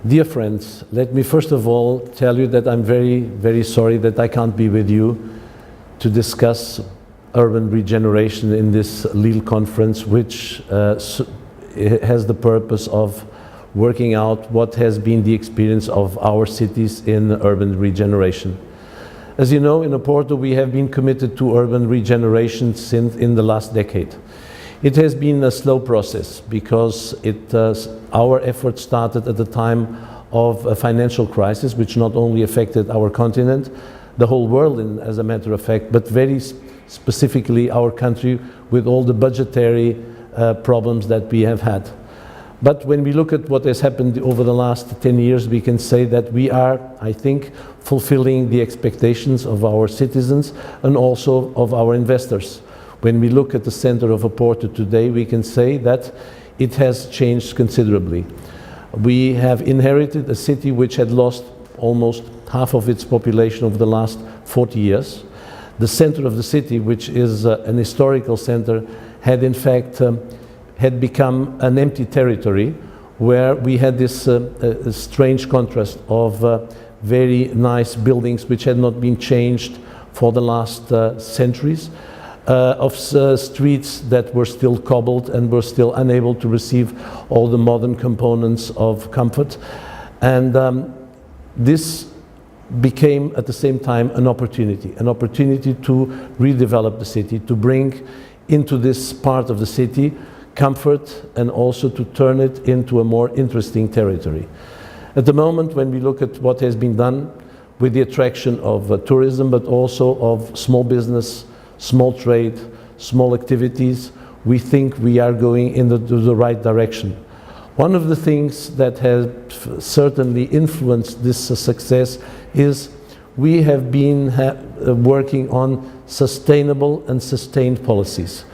Dear friends, let me first of all tell you that I'm very, very sorry that I can't be with you to discuss urban regeneration in this Lille conference, which has the purpose of working out what has been the experience of our cities in urban regeneration. As you know, in Porto we have been committed to urban regeneration since in the last decade. It has been a slow process because our efforts started at the time of a financial crisis which not only affected our continent, the whole world as a matter of fact, but very specifically our country with all the budgetary problems that we have had. But when we look at what has happened over the last 10 years, we can say that we are, I think, fulfilling the expectations of our citizens and also of our investors. When we look at the center of Porto today, we can say that it has changed considerably. We have inherited a city which had lost almost half of its population over the last 40 years. The center of the city, which is an historical center, had in fact had become an empty territory where we had this strange contrast of very nice buildings which had not been changed for the last centuries, of streets that were still cobbled and were still unable to receive all the modern components of comfort. And this became at the same time an opportunity to redevelop the city, to bring into this part of the city comfort and also to turn it into a more interesting territory. At the moment, when we look at what has been done with the attraction of tourism, but also of small business, small trade, small activities, we think we are going in the right direction. One of the things that has certainly influenced this success is we have been working on sustainable and sustained policies.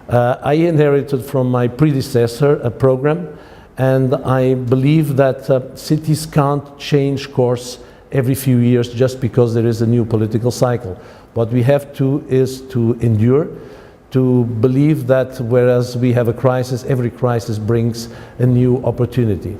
I inherited from my predecessor a program, and I believe that cities can't change course every few years just because there is a new political cycle. What we have to is to endure, to believe that whereas we have a crisis, every crisis brings a new opportunity.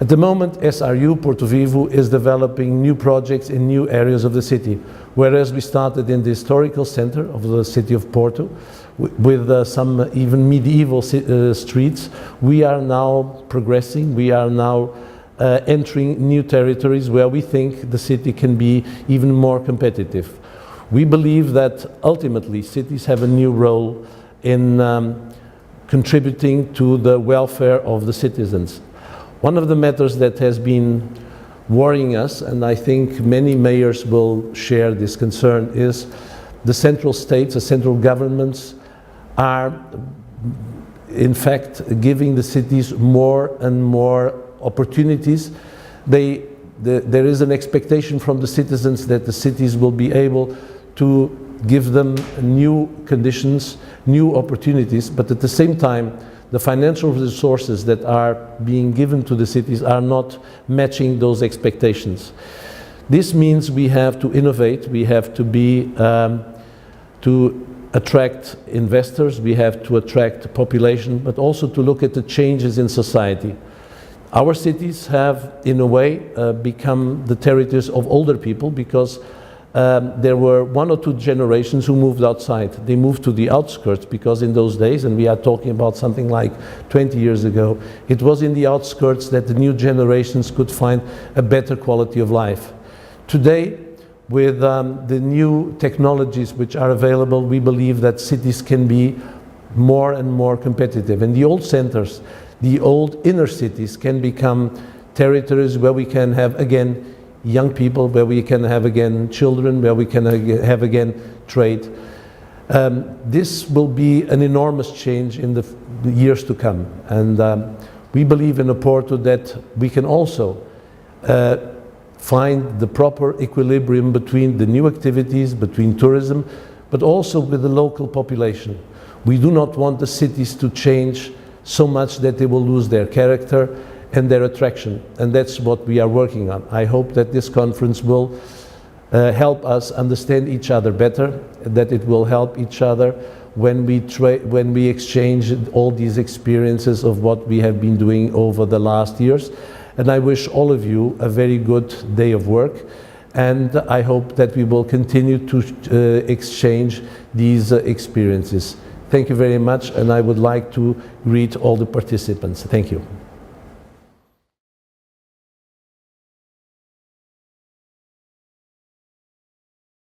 At the moment, SRU Porto Vivo is developing new projects in new areas of the city. Whereas we started in the historical center of the city of Porto, with some even medieval streets, we are now progressing, we are now entering new territories where we think the city can be even more competitive. We believe that ultimately cities have a new role in contributing to the welfare of the citizens. One of the matters that has been worrying us, and I think many mayors will share this concern, is the central states, the central governments are in fact giving the cities more and more opportunities. There is an expectation from the citizens that the cities will be able to give them new conditions, new opportunities, but at the same time, the financial resources that are being given to the cities are not matching those expectations. This means we have to innovate, we have to be, to attract investors, we have to attract population, but also to look at the changes in society. Our cities have, in a way, become the territories of older people because there were one or two generations who moved outside. They moved to the outskirts because in those days, and we are talking about something like 20 years ago, it was in the outskirts that the new generations could find a better quality of life. Today, with the new technologies which are available, we believe that cities can be more and more competitive. And the old centers, the old inner cities can become territories where we can have again young people, where we can have again children, where we can have again trade. This will be an enormous change in the years to come. And we believe in Porto that we can also find the proper equilibrium between the new activities, between tourism, but also with the local population. We do not want the cities to change so much that they will lose their character and their attraction, and that's what we are working on. I hope that this conference will help us understand each other better, that it will help each other when we exchange all these experiences of what we have been doing over the last years, and I wish all of you a very good day of work, and I hope that we will continue to exchange these experiences. Thank you very much, and I would like to greet all the participants. Thank you.